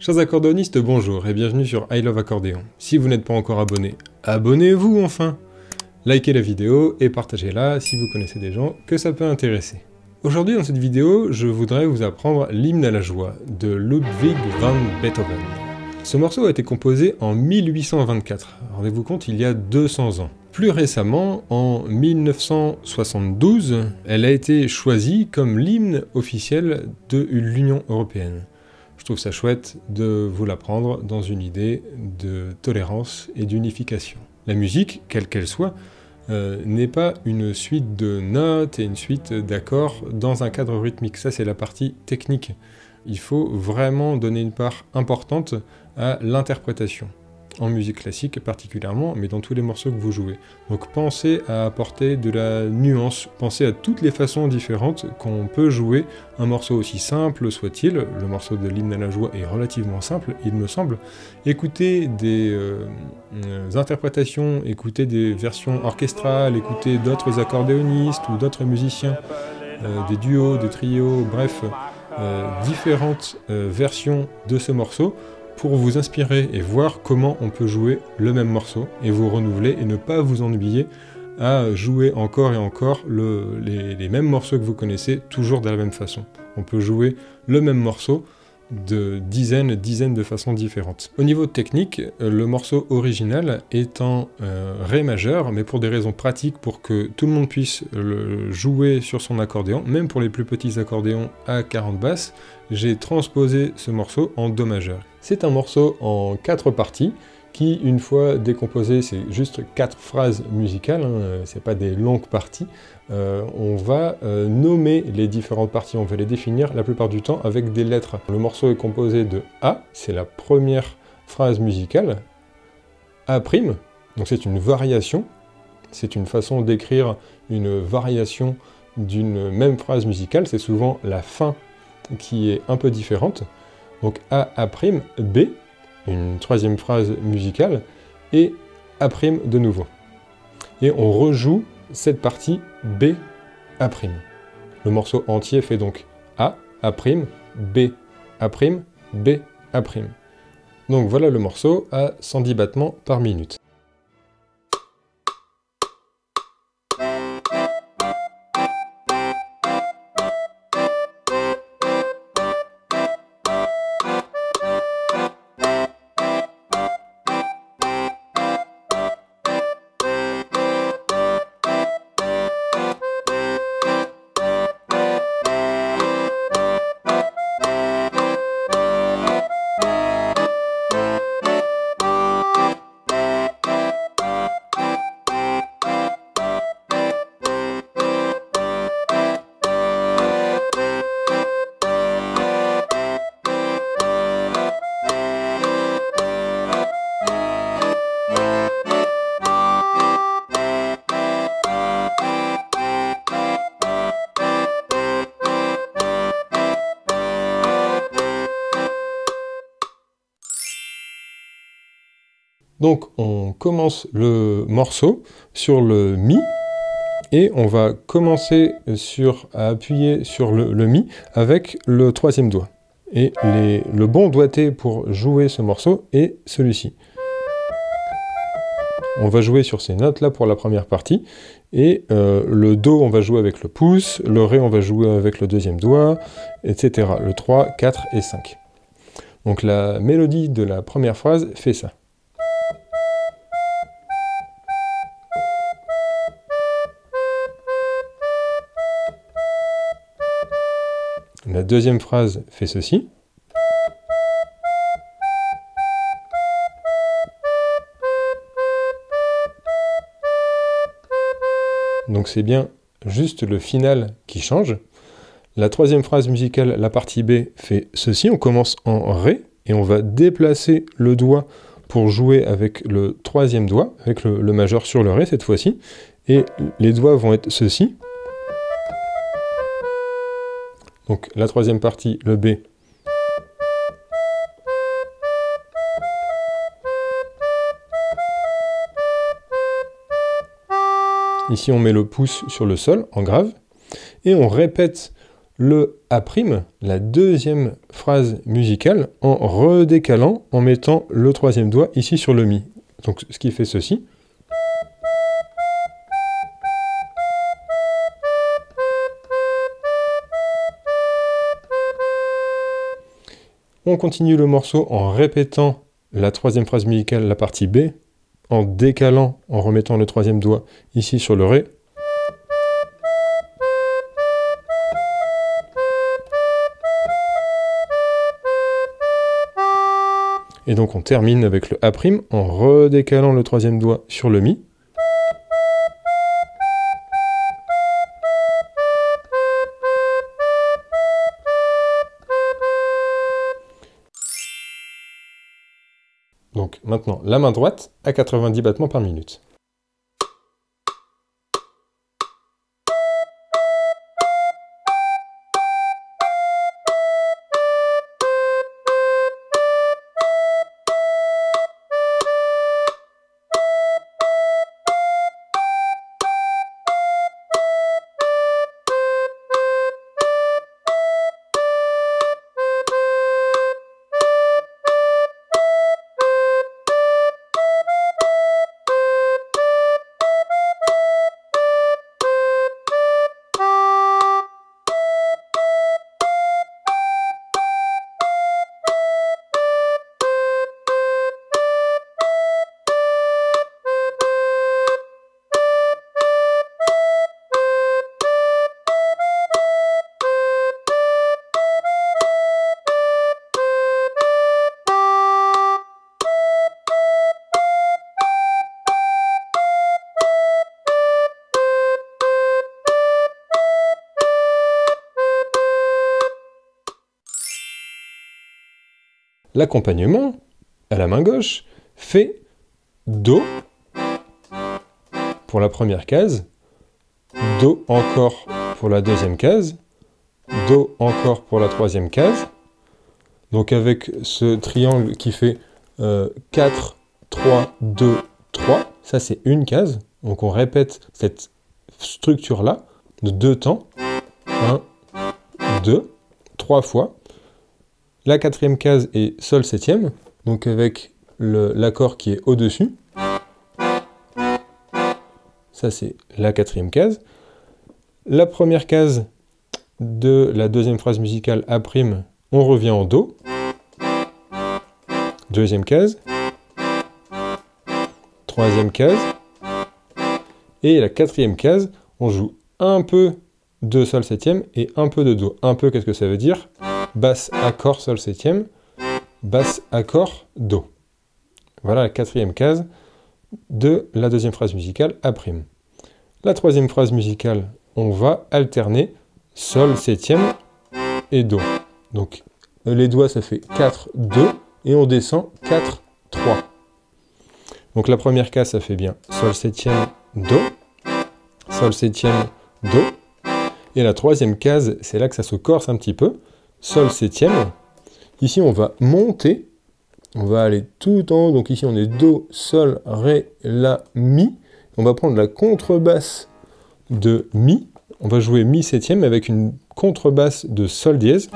Chers accordéonistes, bonjour et bienvenue sur I Love Accordéon. Si vous n'êtes pas encore abonné, abonnez-vous enfin! Likez la vidéo et partagez-la si vous connaissez des gens que ça peut intéresser. Aujourd'hui dans cette vidéo, je voudrais vous apprendre l'hymne à la joie de Ludwig van Beethoven. Ce morceau a été composé en 1824, rendez-vous compte, il y a 200 ans. Plus récemment, en 1972, elle a été choisie comme l'hymne officiel de l'Union européenne. Je trouve ça chouette de vous l'apprendre dans une idée de tolérance et d'unification. La musique, quelle qu'elle soit, n'est pas une suite de notes et une suite d'accords dans un cadre rythmique. Ça, c'est la partie technique. Il faut vraiment donner une part importante à l'interprétation. En musique classique particulièrement, mais dans tous les morceaux que vous jouez. Donc pensez à apporter de la nuance, pensez à toutes les façons différentes qu'on peut jouer un morceau aussi simple soit-il. Le morceau de l'hymne à la joie est relativement simple, il me semble. Écoutez des interprétations, écoutez des versions orchestrales, écoutez d'autres accordéonistes ou d'autres musiciens, des duos, des trios, bref, différentes versions de ce morceau, pour vous inspirer et voir comment on peut jouer le même morceau et vous renouveler et ne pas vous ennuyer à jouer encore et encore les mêmes morceaux que vous connaissez, toujours de la même façon. On peut jouer le même morceau de dizaines de façons différentes. Au niveau technique, le morceau original est en Ré majeur, mais pour des raisons pratiques, pour que tout le monde puisse le jouer sur son accordéon, même pour les plus petits accordéons à 40 basses, j'ai transposé ce morceau en Do majeur. C'est un morceau en 4 parties, qui, une fois décomposé, c'est juste 4 phrases musicales, c'est pas des longues parties. On va nommer les différentes parties, on va les définir la plupart du temps avec des lettres. Le morceau est composé de A, c'est la première phrase musicale, A', donc c'est une variation, c'est une façon d'écrire une variation d'une même phrase musicale, c'est souvent la fin qui est un peu différente, donc A', B, une troisième phrase musicale, et A' de nouveau. Et on rejoue cette partie B, A'. Le morceau entier fait donc A', B, A', B, A'. Donc voilà le morceau à 110 battements par minute. Donc on commence le morceau sur le Mi, et on va commencer à appuyer sur le Mi avec le troisième doigt. Et le bon doigté pour jouer ce morceau est celui-ci. On va jouer sur ces notes-là pour la première partie, et le Do on va jouer avec le pouce, le Ré on va jouer avec le deuxième doigt, etc. Le 3, 4 et 5. Donc la mélodie de la première phrase fait ça. La deuxième phrase fait ceci. Donc c'est bien juste le final qui change. La troisième phrase musicale, la partie B, fait ceci. On commence en Ré et on va déplacer le doigt pour jouer avec le troisième doigt, avec le majeur sur le Ré cette fois-ci. Et les doigts vont être ceci. Donc la troisième partie, le B. Ici on met le pouce sur le sol, en grave, et on répète le A', la deuxième phrase phrase musicale en redécalant, en mettant le troisième doigt ici sur le Mi. Donc ce qui fait ceci. On continue le morceau en répétant la troisième phrase musicale, la partie B, en décalant, en remettant le troisième doigt ici sur le Ré. Et donc on termine avec le A' en redécalant le troisième doigt sur le Mi. Donc maintenant, la main droite à 90 battements par minute. L'accompagnement, à la main gauche, fait Do pour la première case, Do encore pour la deuxième case, Do encore pour la troisième case. Donc avec ce triangle qui fait 4, 3, 2, 3, ça c'est une case. Donc on répète cette structure-là de 2 temps. 1, 2, 3 fois. La quatrième case est Sol septième, donc avec l'accord qui est au-dessus. Ça, c'est la quatrième case. La première case de la deuxième phrase musicale A', on revient en Do. Deuxième case. Troisième case. Et la quatrième case, on joue un peu de Sol septième et un peu de Do. Un peu, qu'est-ce que ça veut dire ? Basse, accord, Sol septième, basse, accord, Do. Voilà la quatrième case de la deuxième phrase musicale A'. La troisième phrase musicale, on va alterner Sol septième et Do. Donc les doigts, ça fait 4, 2, et on descend 4, 3. Donc la première case, ça fait bien Sol septième, Do, Sol septième, Do. Et la troisième case, c'est là que ça se corse un petit peu. Sol septième. Ici, on va monter. On va aller tout en haut. Donc ici, on est Do, Sol, Ré, La, Mi. On va prendre la contrebasse de Mi. On va jouer Mi septième avec une contrebasse de Sol dièse.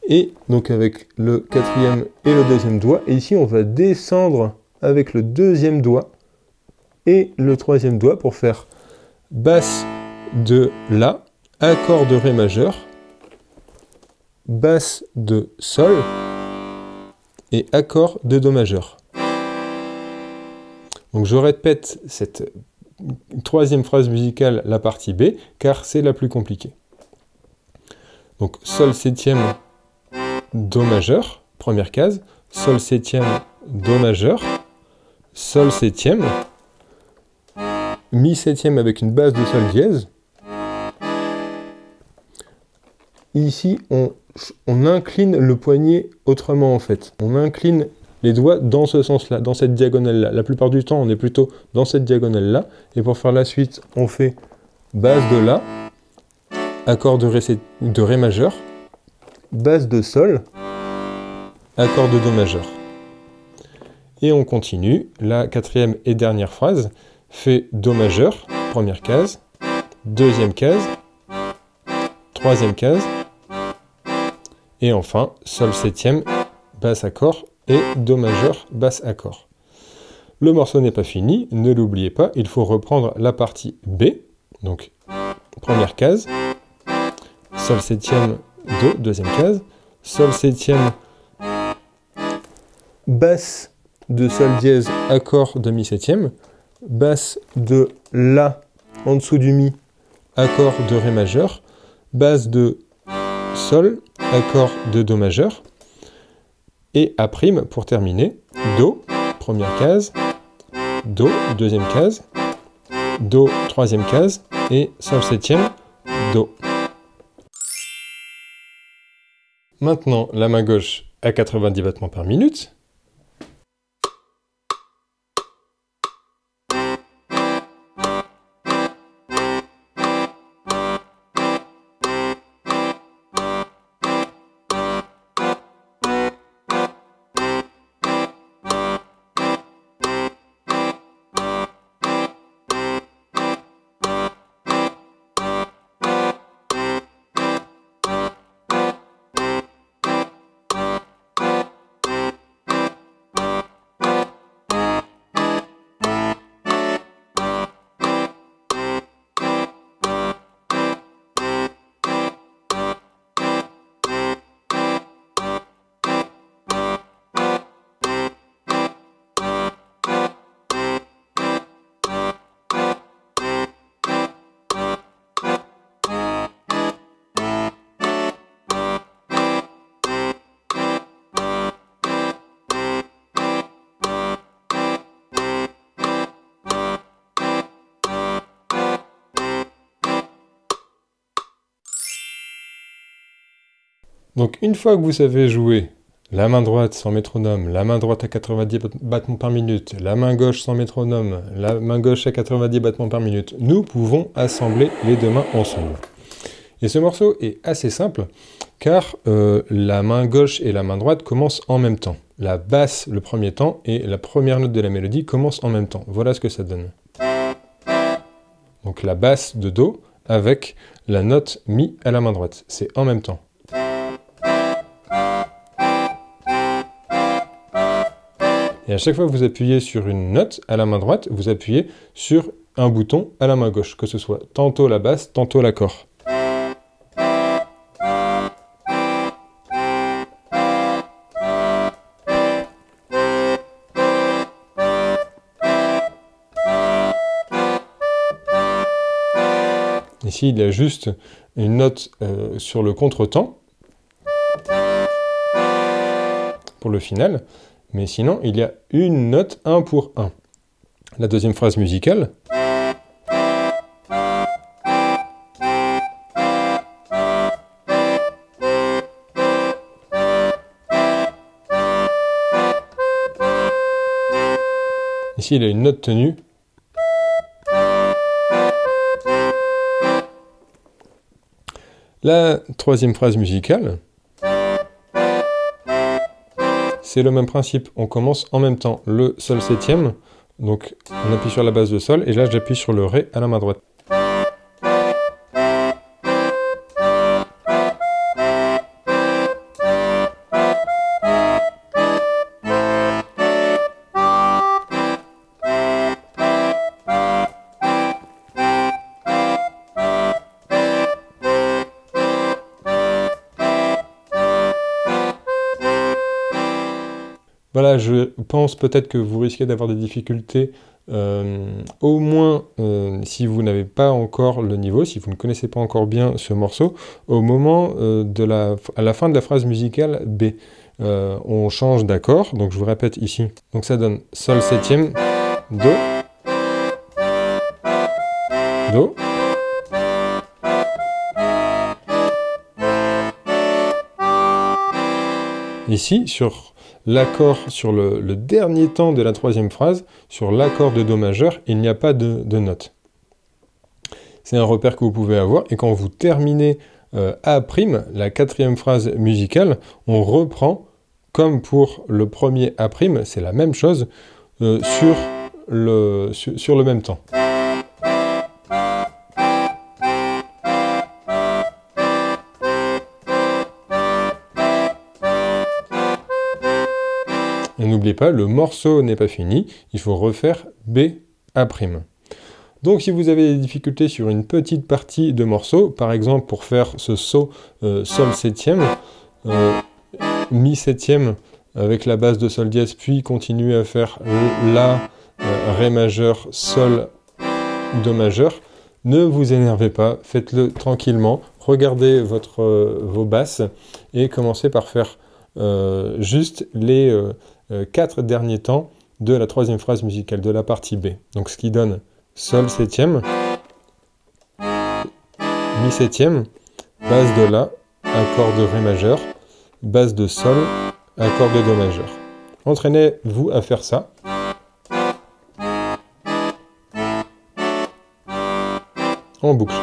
Et donc avec le quatrième et le deuxième doigt. Et ici, on va descendre avec le deuxième doigt et le troisième doigt pour faire basse de La, accord de Ré majeur, basse de Sol et accord de Do majeur. Donc je répète cette troisième phrase musicale, la partie B, car c'est la plus compliquée. Donc Sol septième, Do majeur, première case, Sol septième, Do majeur, Sol septième, Mi septième avec une basse de Sol dièse. Ici, on incline le poignet autrement en fait. On incline les doigts dans ce sens-là, dans cette diagonale-là. La plupart du temps, on est plutôt dans cette diagonale-là. Et pour faire la suite, on fait basse de La, accord de Ré majeur, basse de Sol, accord de Do majeur. Et on continue. La quatrième et dernière phrase fait Do majeur, première case, deuxième case, troisième case, Et enfin, sol septième, basse accord et do majeur, basse accord. Le morceau n'est pas fini, ne l'oubliez pas, il faut reprendre la partie B, donc première case, sol septième, do, deuxième case, sol septième, basse de sol dièse, accord de mi septième, basse de la en dessous du mi, accord de ré majeur, basse de sol, accord de do majeur, et A' pour terminer, do, première case, do, deuxième case, do, troisième case, et sol septième, do. Maintenant, la main gauche à 90 battements par minute. Donc une fois que vous savez jouer la main droite sans métronome, la main droite à 90 battements par minute, la main gauche sans métronome, la main gauche à 90 battements par minute, nous pouvons assembler les deux mains ensemble. Et ce morceau est assez simple, car la main gauche et la main droite commencent en même temps. La basse le premier temps et la première note de la mélodie commencent en même temps. Voilà ce que ça donne. Donc la basse de do avec la note mi à la main droite. C'est en même temps. Et à chaque fois que vous appuyez sur une note à la main droite, vous appuyez sur un bouton à la main gauche, que ce soit tantôt la basse, tantôt l'accord. Ici, il y a juste une note sur le contretemps pour le final. Mais sinon, il y a une note 1 pour 1. La deuxième phrase musicale. Ici, il y a une note tenue. La troisième phrase musicale. C'est le même principe, on commence en même temps le sol septième, donc on appuie sur la basse de sol, et là j'appuie sur le ré à la main droite. Voilà, je pense peut-être que vous risquez d'avoir des difficultés, au moins si vous n'avez pas encore le niveau, si vous ne connaissez pas encore bien ce morceau, au moment à la fin de la phrase musicale B. On change d'accord, donc je vous répète ici. Donc ça donne sol septième, do, do, ici sur l'accord, sur le dernier temps de la troisième phrase, sur l'accord de do majeur, il n'y a pas de note. C'est un repère que vous pouvez avoir, et quand vous terminez A', la quatrième phrase musicale, on reprend, comme pour le premier A', c'est la même chose, sur le même temps. Et n'oubliez pas, le morceau n'est pas fini, il faut refaire B'. Donc si vous avez des difficultés sur une petite partie de morceau, par exemple pour faire ce saut sol septième, mi septième avec la basse de sol dièse, puis continuer à faire la, ré majeur, sol, do majeur, ne vous énervez pas, faites-le tranquillement, regardez vos basses et commencez par faire juste les 4 derniers temps de la troisième phrase musicale, de la partie B. Donc ce qui donne sol septième, mi septième, basse de la, accord de ré majeur, basse de sol, accord de do majeur. Entraînez-vous à faire ça. En boucle.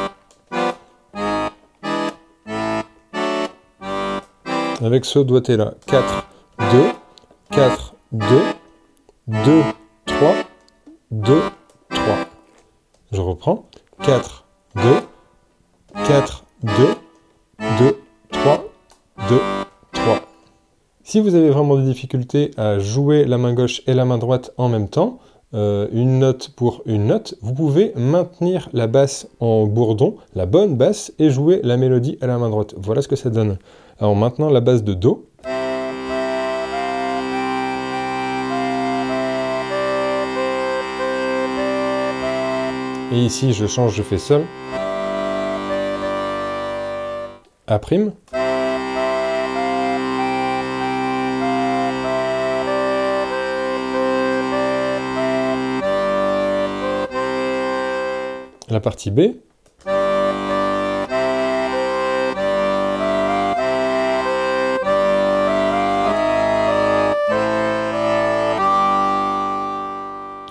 Avec ce doigté là. 4, 2, 4, 2, 2, 3, 2, 3. Je reprends. 4, 2, 4, 2, 2, 3, 2, 3. Si vous avez vraiment des difficultés à jouer la main gauche et la main droite en même temps, une note pour une note, vous pouvez maintenir la basse en bourdon, la bonne basse, et jouer la mélodie à la main droite. Voilà ce que ça donne. Alors maintenant la basse de Do. Et ici je change, je fais Sol. A'. La partie B.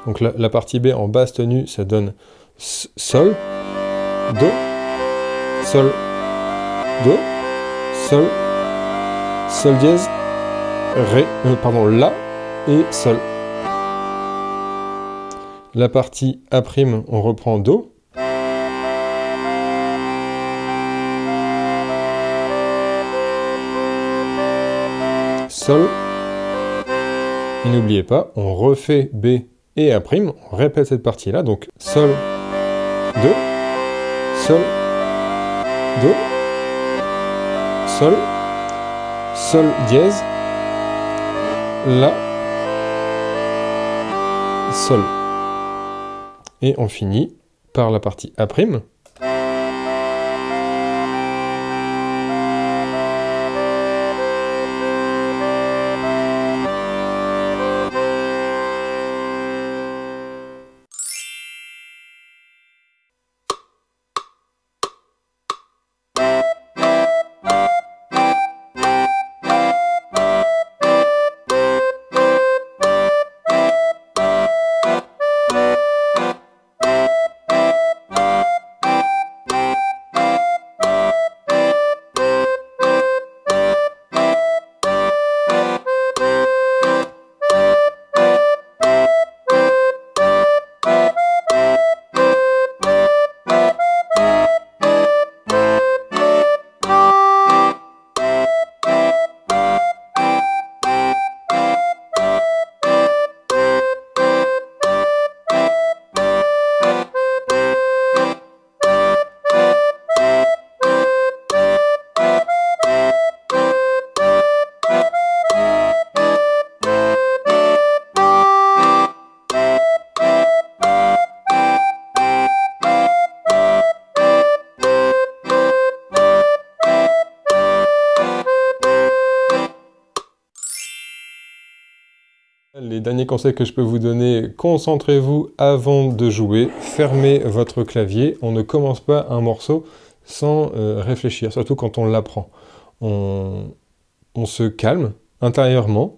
Donc la partie B en basse tenue, ça donne Sol, Do, Sol, Do, Sol, Sol dièse, Ré, La et Sol. La partie A', on reprend Do. Sol. Et n'oubliez pas, on refait B et A', on répète cette partie-là, donc Sol, Do, Sol, Do, Sol, Sol dièse, La, Sol. Et on finit par la partie A'. Les derniers conseils que je peux vous donner, concentrez-vous avant de jouer, fermez votre clavier, on ne commence pas un morceau sans réfléchir, surtout quand on l'apprend. On se calme intérieurement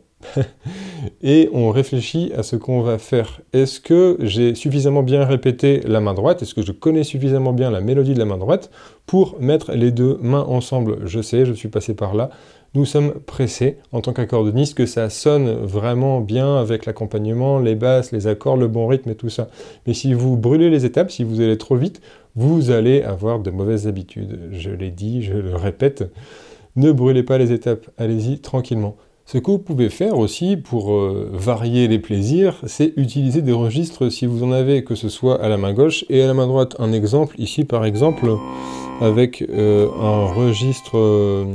et on réfléchit à ce qu'on va faire. Est-ce que j'ai suffisamment bien répété la main droite? Est-ce que je connais suffisamment bien la mélodie de la main droite pour mettre les deux mains ensemble? Je sais, je suis passé par là. Nous sommes pressés, en tant qu'accordéoniste, que ça sonne vraiment bien avec l'accompagnement, les basses, les accords, le bon rythme et tout ça. Mais si vous brûlez les étapes, si vous allez trop vite, vous allez avoir de mauvaises habitudes. Je l'ai dit, je le répète, ne brûlez pas les étapes, allez-y tranquillement. Ce que vous pouvez faire aussi pour varier les plaisirs, c'est utiliser des registres si vous en avez, que ce soit à la main gauche et à la main droite. Un exemple, ici par exemple, avec un registre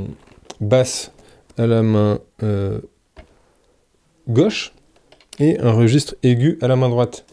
basse à la main gauche et un registre aigu à la main droite.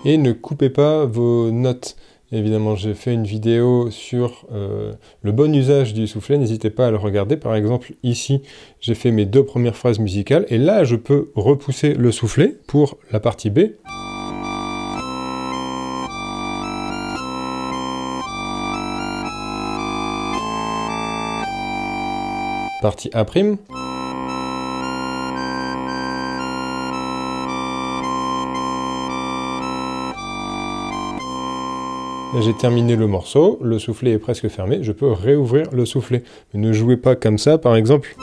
Et ne coupez pas vos notes. Évidemment, j'ai fait une vidéo sur le bon usage du soufflet, n'hésitez pas à le regarder. Par exemple, ici, j'ai fait mes 2 premières phrases musicales, et là, je peux repousser le soufflet pour la partie B. Partie A'. J'ai terminé le morceau, le soufflet est presque fermé, je peux réouvrir le soufflet. Mais ne jouez pas comme ça, par exemple.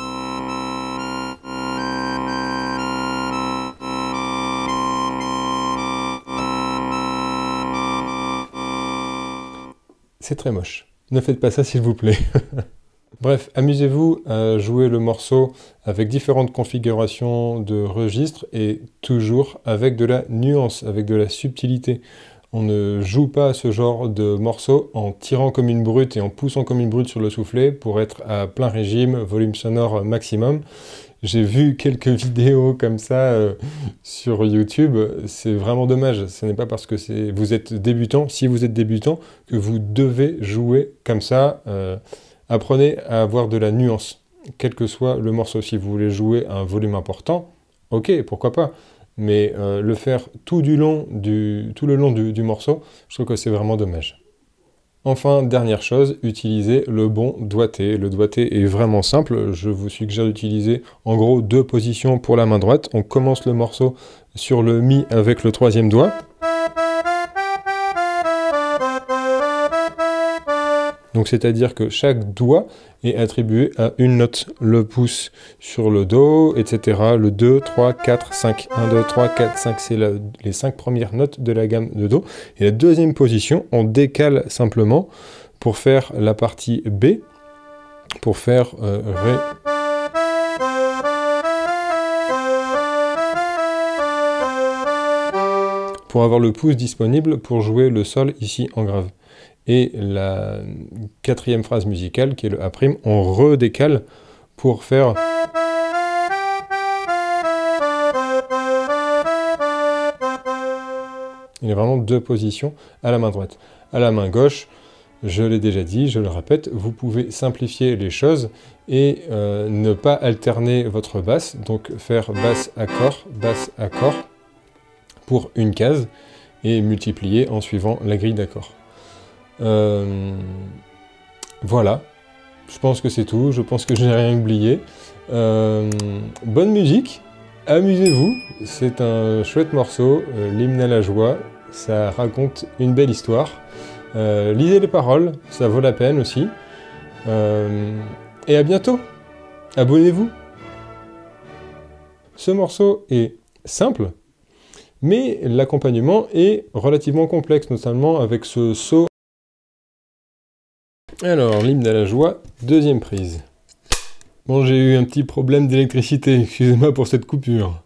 C'est très moche. Ne faites pas ça, s'il vous plaît. Bref, amusez-vous à jouer le morceau avec différentes configurations de registres et toujours avec de la nuance, avec de la subtilité. On ne joue pas ce genre de morceau en tirant comme une brute et en poussant comme une brute sur le soufflet pour être à plein régime, volume sonore maximum. J'ai vu quelques vidéos comme ça sur YouTube, c'est vraiment dommage. Ce n'est pas parce que vous êtes débutant, si vous êtes débutant, que vous devez jouer comme ça. Apprenez à avoir de la nuance, quel que soit le morceau. Si vous voulez jouer à un volume important, ok, pourquoi pas. Mais le faire tout le long du morceau, je trouve que c'est vraiment dommage. Enfin, dernière chose, utilisez le bon doigté. Le doigté est vraiment simple, je vous suggère d'utiliser en gros 2 positions pour la main droite. On commence le morceau sur le Mi avec le 3e doigt. Donc c'est-à-dire que chaque doigt est attribué à une note. Le pouce sur le Do, etc. Le 2, 3, 4, 5. 1, 2, 3, 4, 5, c'est les 5 premières notes de la gamme de Do. Et la deuxième position, on décale simplement pour faire la partie B, pour faire Ré. Pour avoir le pouce disponible pour jouer le Sol ici en grave. Et la 4e phrase musicale, qui est le A', on redécale pour faire... Il y a vraiment 2 positions à la main droite. À la main gauche, je l'ai déjà dit, je le répète, vous pouvez simplifier les choses et ne pas alterner votre basse, donc faire basse, accord, pour une case, et multiplier en suivant la grille d'accords. Voilà, je pense que c'est tout, je pense que je n'ai rien oublié. Bonne musique, amusez-vous, c'est un chouette morceau, l'hymne à la joie, ça raconte une belle histoire. Lisez les paroles, ça vaut la peine aussi. Et à bientôt, abonnez-vous. Ce morceau est simple, mais l'accompagnement est relativement complexe, notamment avec ce saut. Alors, l'hymne à la joie, 2e prise. Bon, j'ai eu un petit problème d'électricité, excusez-moi pour cette coupure.